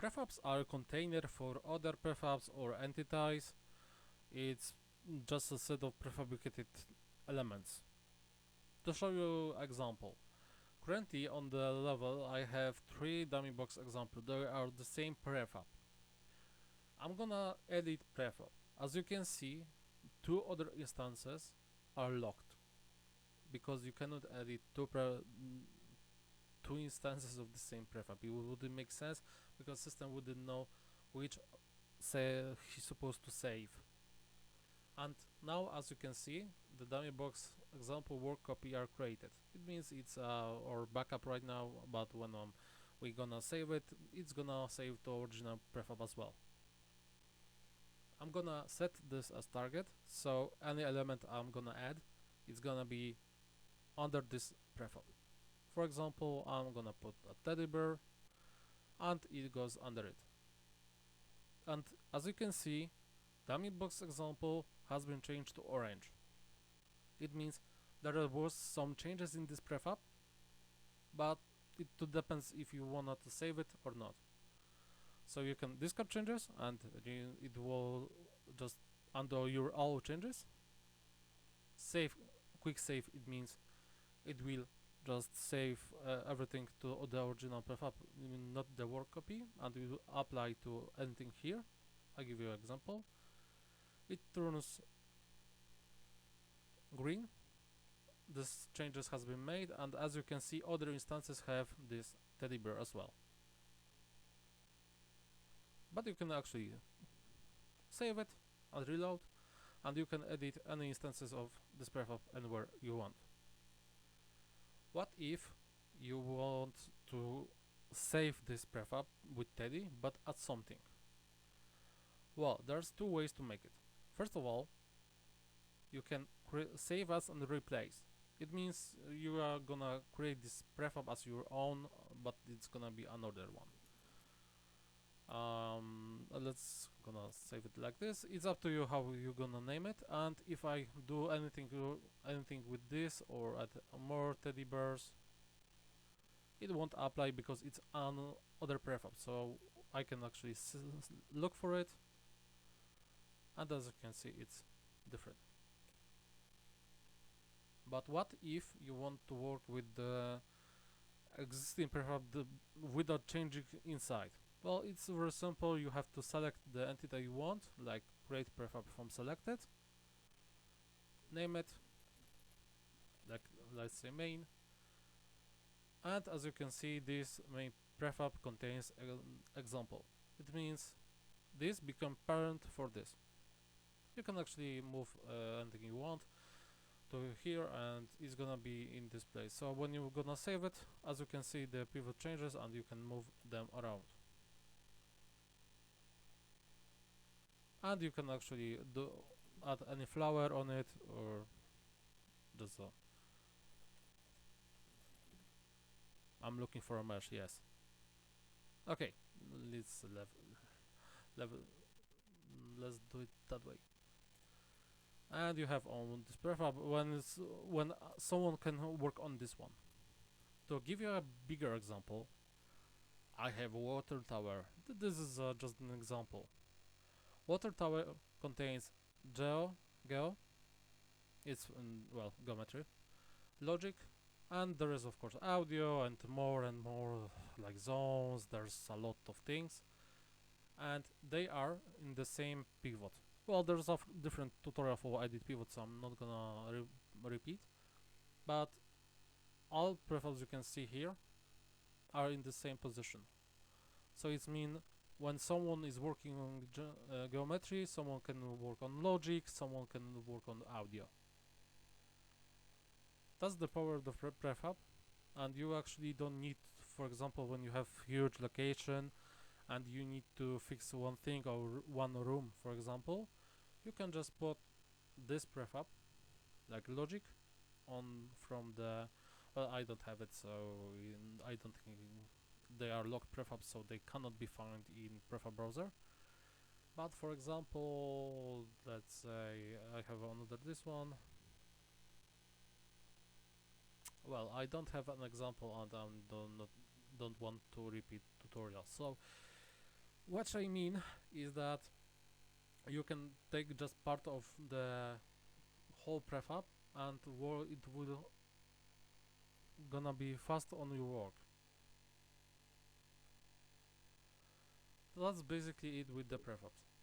Prefabs are a container for other prefabs or entities. It's just a set of prefabricated elements. To show you example, currently on the level I have 3 dummy box examples. They are the same prefab. I'm gonna edit prefab. As you can see, 2 other instances are locked because you cannot edit two instances of the same prefab. It wouldn't make sense because system wouldn't know which he's supposed to save. And now, as you can see, the dummy box example work copy are created. It means it's our backup right now, but when we're gonna save it, it's gonna save the original prefab as well. I'm gonna set this as target, so any element I'm gonna add, it's gonna be under this prefab. For example, I'm gonna put a teddy bear, and it goes under it. And as you can see, dummy box example has been changed to orange. It means there was some changes in this prefab, but it depends if you wanna to save it or not. So you can discard changes and it will just undo your all changes. Save, quick save, it means it will just save everything to the original prefab, not the work copy, and it will apply to anything here. I'll give you an example. It turns green. This changes has been made, and as you can see, other instances have this teddy bear as well. But you can actually save it and reload, and you can edit any instances of this prefab anywhere you want. What if you want to save this prefab with Teddy but add something? Well, there's 2 ways to make it. First of all, you can save as and replace. It means you are gonna create this prefab as your own, but it's gonna be another one. Let's gonna save it like this. It's up to you how you're gonna name it, and if I do anything with this or add more teddy bears, it won't apply because it's another prefab, so I can actually look for it, and as you can see, it's different. But what if you want to work with the existing prefab without changing inside? Well, it's very simple. You have to select the entity you want, like create prefab from selected, name it, like let's say main, and as you can see, this main prefab contains an example. It means this become parent for this. You can actually move anything you want to here, and it's gonna be in this place. So when you're gonna save it, as you can see, the pivot changes and you can move them around. And you can actually add any flower on it, or just I'm looking for a mesh, yes. Okay, let's let's do it that way. And you have on this prefab when someone can work on this one. To give you a bigger example, I have a water tower. This is just an example. Water tower contains geo, it's well, geometry, logic, and there is of course audio and more like zones. There's a lot of things, and they are in the same pivot. Well, there's a different tutorial for edit pivots, so I'm not gonna repeat, but all prefabs you can see here are in the same position. So it means when someone is working on geometry, someone can work on logic, someone can work on audio. That's the power of the prefab, and you actually don't need, for example, when you have huge location and you need to fix one thing or one room, for example, you can just put this prefab, like logic, on from the, well, I don't have it, so I don't think they are locked prefabs, so they cannot be found in prefab browser. But for example, let's say I have another this one. Well, I don't have an example, and I don't want to repeat tutorial. So What I mean is that you can take just part of the whole prefab and it will gonna be fast on your work. That's basically it with the prefabs.